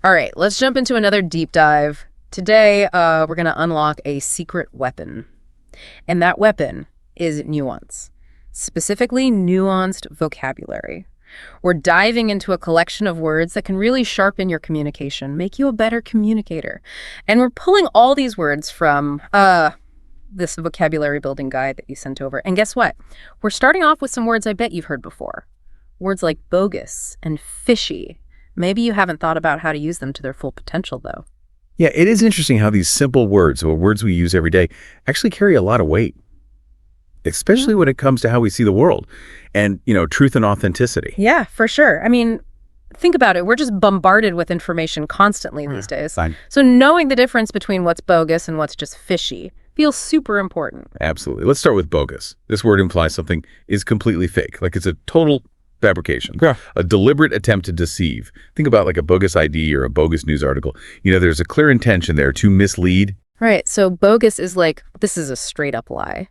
All right, let's jump into another deep dive. Today, we're going to unlock a secret weapon. And that weapon is nuance, specifically nuanced vocabulary. We're diving into a collection of words that can really sharpen your communication, make you a better communicator. And we're pulling all these words from this vocabulary building guide that you sent over. And guess what? We're starting off with some words I bet you've heard before. Words like bogus and fishy. Maybe you haven't thought about how to use them to their full potential, though. Yeah, it is interesting how these simple words, or words we use every day, actually carry a lot of weight, especially when it comes to how we see the world and, truth and authenticity. Yeah, for sure. I mean, think about it. We're just bombarded with information constantly these days. Fine. So knowing the difference between what's bogus and what's just fishy feels super important. Absolutely. Let's start with bogus. This word implies something is completely fake, like it's a total fabrication, a deliberate attempt to deceive. Think about like a bogus ID or a bogus news article. There's a clear intention there to mislead. Right. So bogus is like, this is a straight up lie.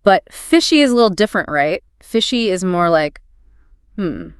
But fishy is a little different, right? Fishy is more like, I'm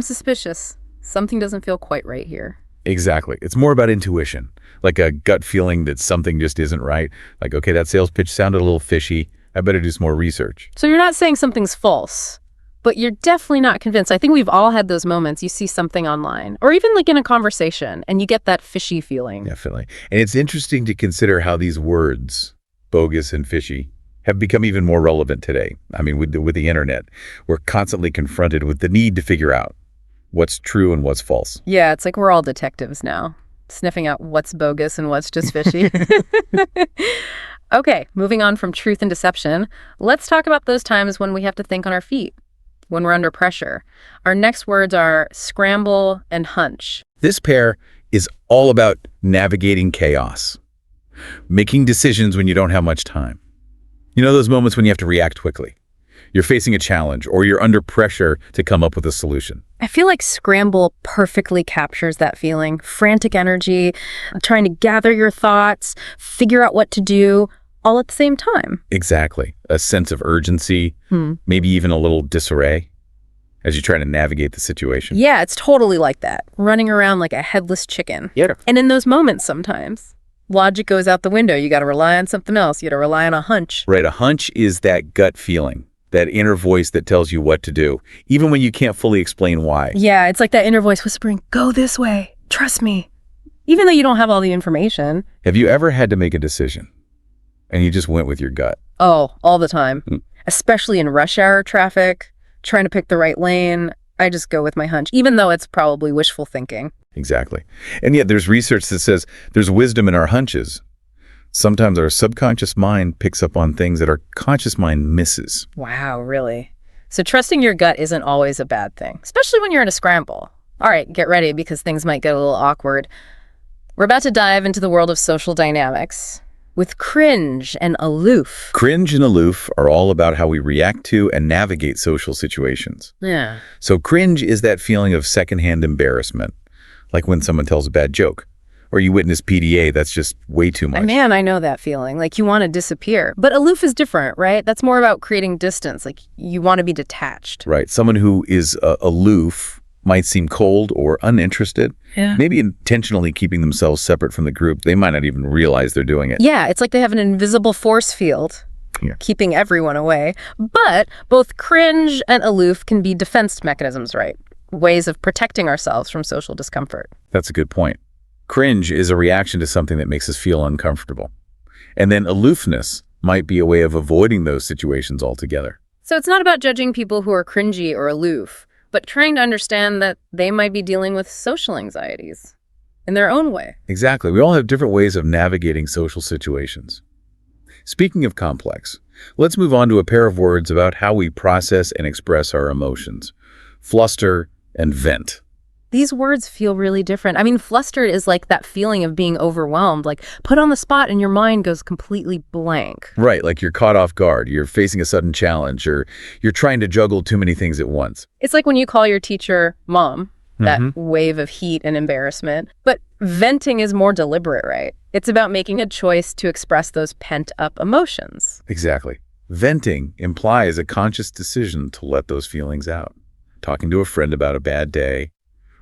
suspicious. Something doesn't feel quite right here. Exactly. It's more about intuition, like a gut feeling that something just isn't right. Like, okay, that sales pitch sounded a little fishy. I better do some more research. So you're not saying something's false, but you're definitely not convinced. I think we've all had those moments. You see something online or even like in a conversation and you get that fishy feeling. Definitely. And it's interesting to consider how these words, bogus and fishy, have become even more relevant today. I mean, with the internet, we're constantly confronted with the need to figure out what's true and what's false. Yeah, it's like we're all detectives now, sniffing out what's bogus and what's just fishy. Okay, moving on from truth and deception, let's talk about those times when we have to think on our feet, when we're under pressure. Our next words are scramble and hunch. This pair is all about navigating chaos, making decisions when you don't have much time. Those moments when you have to react quickly. You're facing a challenge or you're under pressure to come up with a solution. I feel like scramble perfectly captures that feeling. Frantic energy, trying to gather your thoughts, figure out what to do, all at the same time. Exactly. A sense of urgency, maybe even a little disarray as you try to navigate the situation. Yeah, it's totally like that. Running around like a headless chicken. Yeah. And in those moments sometimes, logic goes out the window. You got to rely on something else. You got to rely on a hunch. Right. A hunch is that gut feeling, that inner voice that tells you what to do, even when you can't fully explain why. Yeah, it's like that inner voice whispering, go this way, trust me, even though you don't have all the information. Have you ever had to make a decision and you just went with your gut? Oh, all the time, especially in rush hour traffic, trying to pick the right lane. I just go with my hunch, even though it's probably wishful thinking. Exactly. And yet there's research that says there's wisdom in our hunches. Sometimes our subconscious mind picks up on things that our conscious mind misses. Wow, really? So trusting your gut isn't always a bad thing, especially when you're in a scramble. All right, get ready because things might get a little awkward. We're about to dive into the world of social dynamics with cringe and aloof. Cringe and aloof are all about how we react to and navigate social situations. Yeah. So cringe is that feeling of secondhand embarrassment, like when someone tells a bad joke. Or you witness PDA, that's just way too much. Man, I know that feeling. Like you want to disappear. But aloof is different, right? That's more about creating distance. Like you want to be detached. Right. Someone who is aloof might seem cold or uninterested. Yeah. Maybe intentionally keeping themselves separate from the group. They might not even realize they're doing it. Yeah, it's like they have an invisible force field. Yeah. Keeping everyone away. But both cringe and aloof can be defense mechanisms, right? Ways of protecting ourselves from social discomfort. That's a good point. Cringe is a reaction to something that makes us feel uncomfortable. And then aloofness might be a way of avoiding those situations altogether. So it's not about judging people who are cringy or aloof, but trying to understand that they might be dealing with social anxieties in their own way. Exactly. We all have different ways of navigating social situations. Speaking of complex, let's move on to a pair of words about how we process and express our emotions. Fluster and vent. These words feel really different. I mean, flustered is like that feeling of being overwhelmed, like put on the spot and your mind goes completely blank. Right, like you're caught off guard, you're facing a sudden challenge, or you're trying to juggle too many things at once. It's like when you call your teacher mom, that wave of heat and embarrassment. But venting is more deliberate, right? It's about making a choice to express those pent-up emotions. Exactly. Venting implies a conscious decision to let those feelings out. Talking to a friend about a bad day,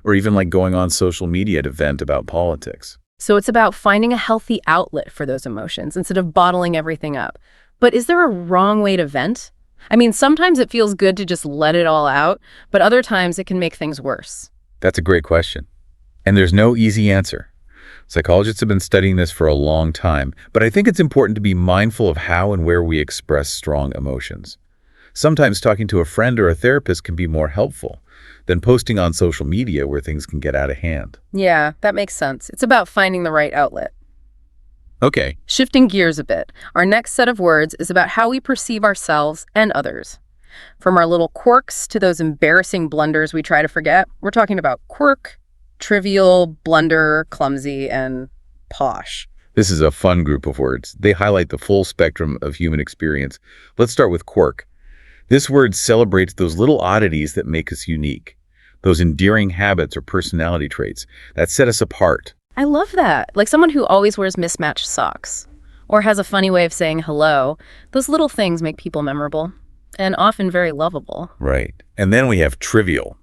or even like going on social media to vent about politics. So it's about finding a healthy outlet for those emotions instead of bottling everything up. But is there a wrong way to vent? I mean, sometimes it feels good to just let it all out, but other times it can make things worse. That's a great question. And there's no easy answer. Psychologists have been studying this for a long time, but I think it's important to be mindful of how and where we express strong emotions. Sometimes talking to a friend or a therapist can be more helpful than posting on social media where things can get out of hand. Yeah, that makes sense. It's about finding the right outlet. Okay. Shifting gears a bit, our next set of words is about how we perceive ourselves and others. From our little quirks to those embarrassing blunders we try to forget, we're talking about quirk, trivial, blunder, clumsy, and posh. This is a fun group of words. They highlight the full spectrum of human experience. Let's start with quirk. This word celebrates those little oddities that make us unique, those endearing habits or personality traits that set us apart. I love that. Like someone who always wears mismatched socks or has a funny way of saying hello. Those little things make people memorable and often very lovable. Right. And then we have trivial,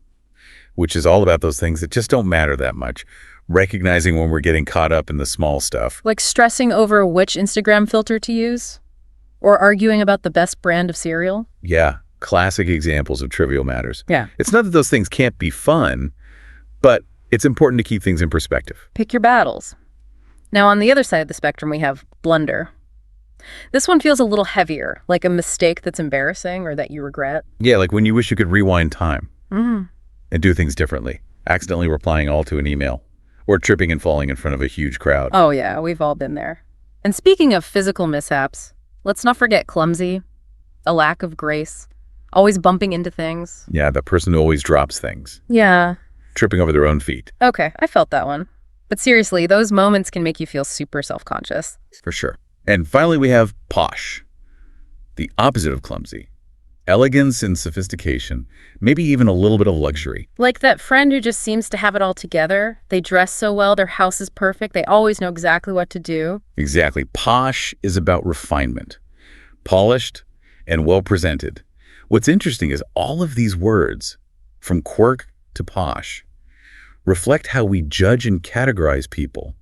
which is all about those things that just don't matter that much. Recognizing when we're getting caught up in the small stuff. Like stressing over which Instagram filter to use or arguing about the best brand of cereal. Yeah. Classic examples of trivial matters. Yeah. It's not that those things can't be fun, but it's important to keep things in perspective. Pick your battles. Now, on the other side of the spectrum, we have blunder. This one feels a little heavier, like a mistake that's embarrassing or that you regret. Yeah, like when you wish you could rewind time Mm. and do things differently. Accidentally replying all to an email or tripping and falling in front of a huge crowd. Oh, yeah, we've all been there. And speaking of physical mishaps, let's not forget clumsy, a lack of grace, always bumping into things. Yeah, the person who always drops things, Yeah. tripping over their own feet. Okay, I felt that one. But seriously, those moments can make you feel super self-conscious. For sure. And finally, we have posh, the opposite of clumsy. Elegance and sophistication, maybe even a little bit of luxury. Like that friend who just seems to have it all together. They dress so well, their house is perfect, they always know exactly what to do. Exactly. Posh is about refinement, polished and well presented. What's interesting is all of these words, from quirk to posh, reflect how we judge and categorize people,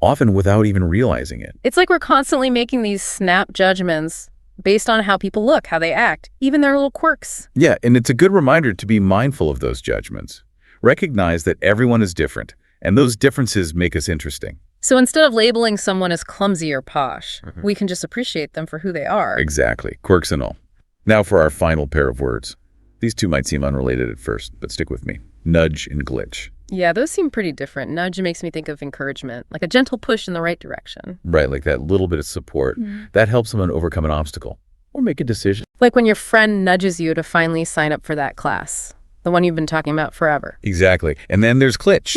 often without even realizing it. It's like we're constantly making these snap judgments based on how people look, how they act, even their little quirks. Yeah, and it's a good reminder to be mindful of those judgments. Recognize that everyone is different, and those differences make us interesting. So instead of labeling someone as clumsy or posh, we can just appreciate them for who they are. Exactly, quirks and all. Now for our final pair of words. These two might seem unrelated at first, but stick with me. Nudge and glitch. Yeah, those seem pretty different. Nudge makes me think of encouragement, like a gentle push in the right direction. Right, like that little bit of support. That helps someone overcome an obstacle or make a decision. Like when your friend nudges you to finally sign up for that class, the one you've been talking about forever. Exactly. And then there's glitch.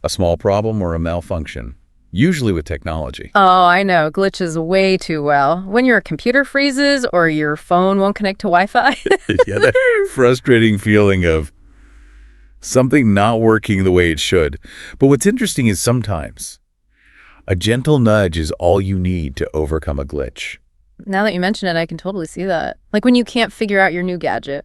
A small problem or a malfunction, usually with technology. Oh, I know. Glitches way too well. When your computer freezes or your phone won't connect to Wi-Fi. Yeah, that frustrating feeling of something not working the way it should. But what's interesting is sometimes a gentle nudge is all you need to overcome a glitch. Now that you mention it, I can totally see that. Like when you can't figure out your new gadget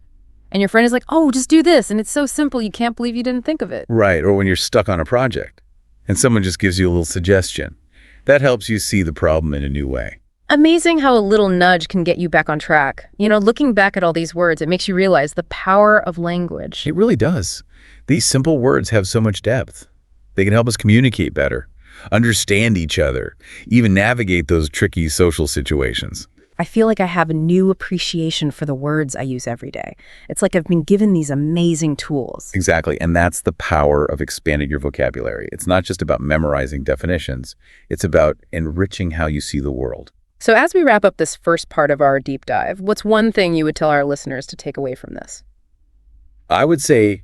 and your friend is like, oh, just do this. And it's so simple. You can't believe you didn't think of it. Right, or when you're stuck on a project and someone just gives you a little suggestion. That helps you see the problem in a new way. Amazing how a little nudge can get you back on track. You know, looking back at all these words, it makes you realize the power of language. It really does. These simple words have so much depth. They can help us communicate better, understand each other, even navigate those tricky social situations. I feel like I have a new appreciation for the words I use every day. It's like I've been given these amazing tools. Exactly, and that's the power of expanding your vocabulary. It's not just about memorizing definitions. It's about enriching how you see the world. So as we wrap up this first part of our deep dive, what's one thing you would tell our listeners to take away from this? I would say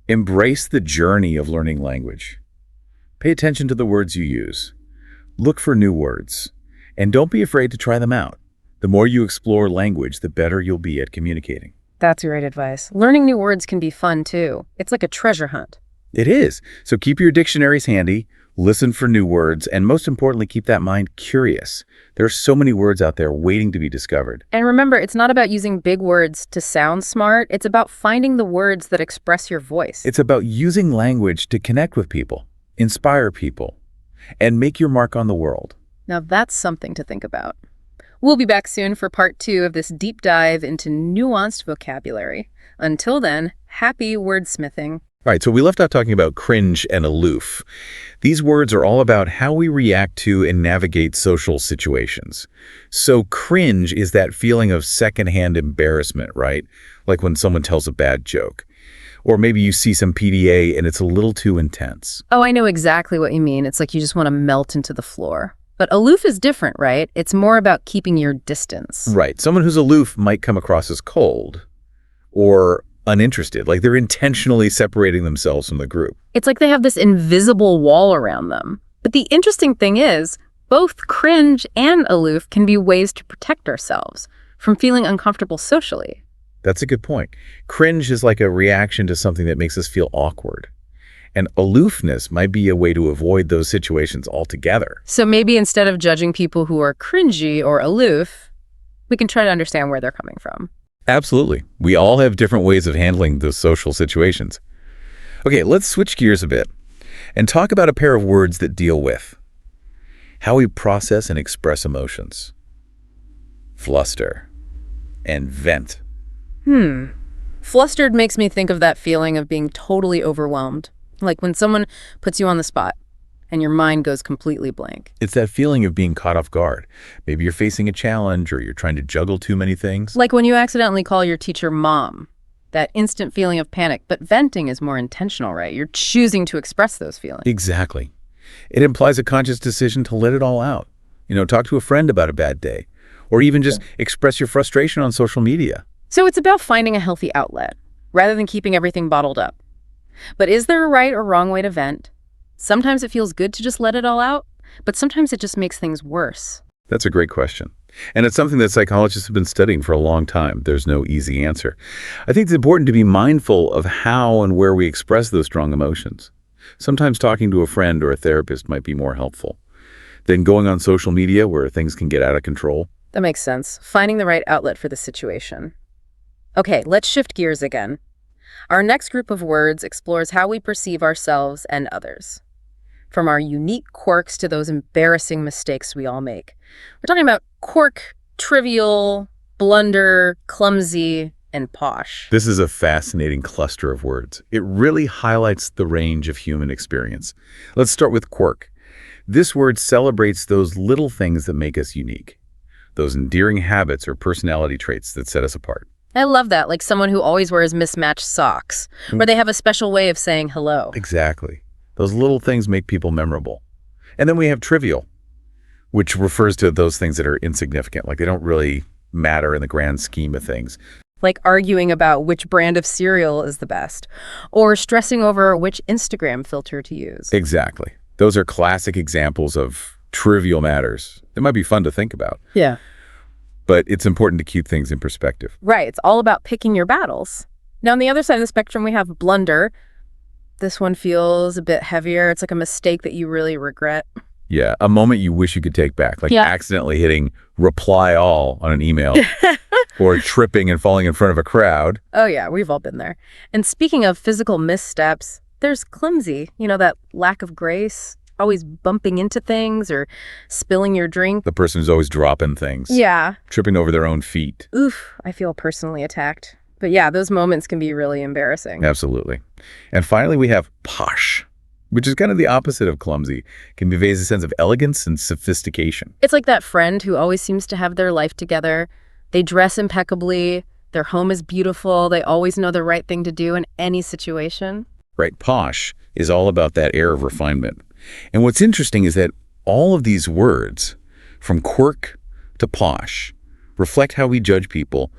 embrace the journey of learning language. Pay attention to the words you use. Look for new words. And don't be afraid to try them out. The more you explore language, the better you'll be at communicating. That's great advice. Learning new words can be fun, too. It's like a treasure hunt. It is. So keep your dictionaries handy, Listen for new words, and most importantly, keep that mind curious. There are so many words out there waiting to be discovered. And remember, it's not about using big words to sound smart. It's about finding the words that express your voice. It's about using language to connect with people, inspire people, and make your mark on the world. Now that's something to think about. We'll be back soon for part 2 of this deep dive into nuanced vocabulary. Until then, happy wordsmithing. All right, so we left off talking about cringe and aloof. These words are all about how we react to and navigate social situations. So cringe is that feeling of secondhand embarrassment, right? Like when someone tells a bad joke. Or maybe you see some PDA and it's a little too intense. Oh, I know exactly what you mean. It's like you just want to melt into the floor. But aloof is different, right? It's more about keeping your distance. Right. Someone who's aloof might come across as cold or uninterested, like they're intentionally separating themselves from the group. It's like they have this invisible wall around them. But the interesting thing is, both cringe and aloof can be ways to protect ourselves from feeling uncomfortable socially. That's a good point. Cringe is like a reaction to something that makes us feel awkward. And aloofness might be a way to avoid those situations altogether. So maybe instead of judging people who are cringy or aloof, we can try to understand where they're coming from. Absolutely. We all have different ways of handling those social situations. Okay, let's switch gears a bit and talk about a pair of words that deal with how we process and express emotions. Fluster and vent. Flustered makes me think of that feeling of being totally overwhelmed. Like when someone puts you on the spot and your mind goes completely blank. It's that feeling of being caught off guard. Maybe you're facing a challenge or you're trying to juggle too many things. Like when you accidentally call your teacher mom, that instant feeling of panic. But venting is more intentional, right? You're choosing to express those feelings. Exactly. It implies a conscious decision to let it all out. Talk to a friend about a bad day, or even just express your frustration on social media. So it's about finding a healthy outlet, rather than keeping everything bottled up. But is there a right or wrong way to vent? Sometimes it feels good to just let it all out, but sometimes it just makes things worse. That's a great question. And it's something that psychologists have been studying for a long time. There's no easy answer. I think it's important to be mindful of how and where we express those strong emotions. Sometimes talking to a friend or a therapist might be more helpful than going on social media where things can get out of control. That makes sense. Finding the right outlet for the situation. Okay, let's shift gears again. Our next group of words explores how we perceive ourselves and others. From our unique quirks to those embarrassing mistakes we all make. We're talking about quirk, trivial, blunder, clumsy, and posh. This is a fascinating cluster of words. It really highlights the range of human experience. Let's start with quirk. This word celebrates those little things that make us unique, those endearing habits or personality traits that set us apart. I love that, like someone who always wears mismatched socks, or they have a special way of saying hello. Exactly. Those little things make people memorable. And then we have trivial, which refers to those things that are insignificant, like they don't really matter in the grand scheme of things. Like arguing about which brand of cereal is the best, or stressing over which Instagram filter to use. Exactly. Those are classic examples of trivial matters. They might be fun to think about. Yeah. But it's important to keep things in perspective. Right. It's all about picking your battles. Now, on the other side of the spectrum, we have blunder. This one feels a bit heavier. It's like a mistake that you really regret. Yeah, a moment you wish you could take back, like accidentally hitting reply all on an email or tripping and falling in front of a crowd. Oh, yeah, we've all been there. And speaking of physical missteps, there's clumsy, that lack of grace, always bumping into things or spilling your drink. The person who's always dropping things. Yeah. Tripping over their own feet. Oof, I feel personally attacked. But yeah, those moments can be really embarrassing. Absolutely. And finally, we have posh, which is kind of the opposite of clumsy. It conveys a sense of elegance and sophistication. It's like that friend who always seems to have their life together. They dress impeccably. Their home is beautiful. They always know the right thing to do in any situation. Right. Posh is all about that air of refinement. And what's interesting is that all of these words, from quirk to posh, reflect how we judge people,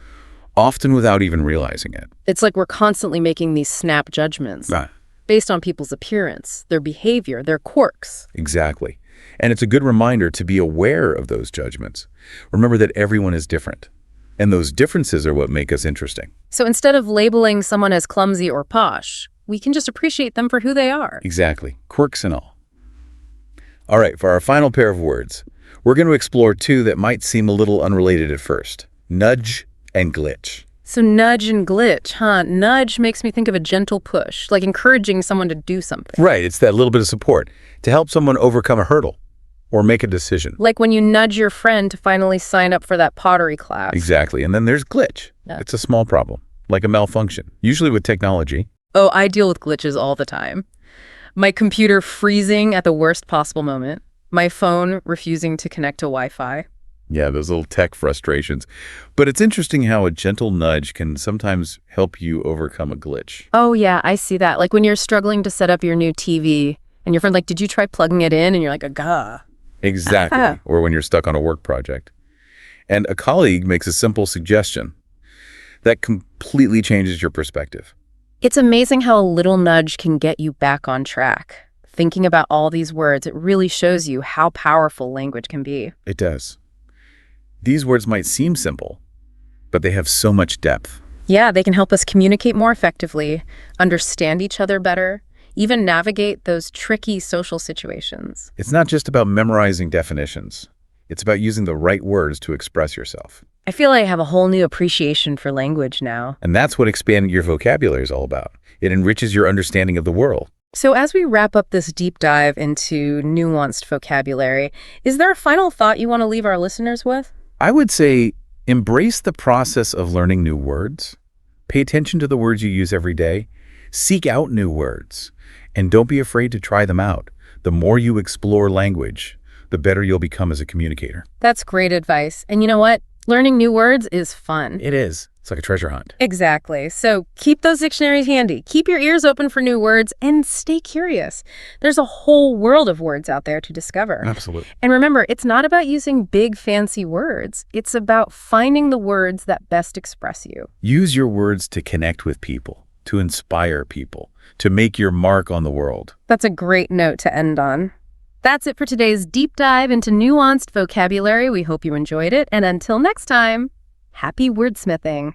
often without even realizing it. It's like we're constantly making these snap judgments based on people's appearance, their behavior, their quirks. Exactly. And it's a good reminder to be aware of those judgments. Remember that everyone is different, and those differences are what make us interesting. So instead of labeling someone as clumsy or posh, we can just appreciate them for who they are. Exactly. Quirks and all. All right, for our final pair of words, we're going to explore two that might seem a little unrelated at first. Nudge and glitch. So nudge and glitch, huh? Nudge makes me think of a gentle push, like encouraging someone to do something. Right, it's that little bit of support to help someone overcome a hurdle or make a decision. Like when you nudge your friend to finally sign up for that pottery class. Exactly. And then there's glitch. Yeah. It's a small problem, like a malfunction, usually with technology. Oh, I deal with glitches all the time. My computer freezing at the worst possible moment. My phone refusing to connect to Wi-Fi. Yeah, those little tech frustrations. But it's interesting how a gentle nudge can sometimes help you overcome a glitch. Oh, yeah, I see that. Like when you're struggling to set up your new TV and your friend like, did you try plugging it in? And you're like, agah. Exactly. Or when you're stuck on a work project. And a colleague makes a simple suggestion that completely changes your perspective. It's amazing how a little nudge can get you back on track. Thinking about all these words, it really shows you how powerful language can be. It does. These words might seem simple, but they have so much depth. Yeah, they can help us communicate more effectively, understand each other better, even navigate those tricky social situations. It's not just about memorizing definitions. It's about using the right words to express yourself. I feel I have a whole new appreciation for language now. And that's what expanding your vocabulary is all about. It enriches your understanding of the world. So as we wrap up this deep dive into nuanced vocabulary, is there a final thought you want to leave our listeners with? I would say embrace the process of learning new words. Pay attention to the words you use every day. Seek out new words. And don't be afraid to try them out. The more you explore language, the better you'll become as a communicator. That's great advice. And you know what? Learning new words is fun. It is. It's like a treasure hunt. Exactly. So keep those dictionaries handy. Keep your ears open for new words and stay curious. There's a whole world of words out there to discover. Absolutely. And remember, it's not about using big fancy words. It's about finding the words that best express you. Use your words to connect with people, to inspire people, to make your mark on the world. That's a great note to end on. That's it for today's deep dive into nuanced vocabulary. We hope you enjoyed it. And until next time, happy wordsmithing.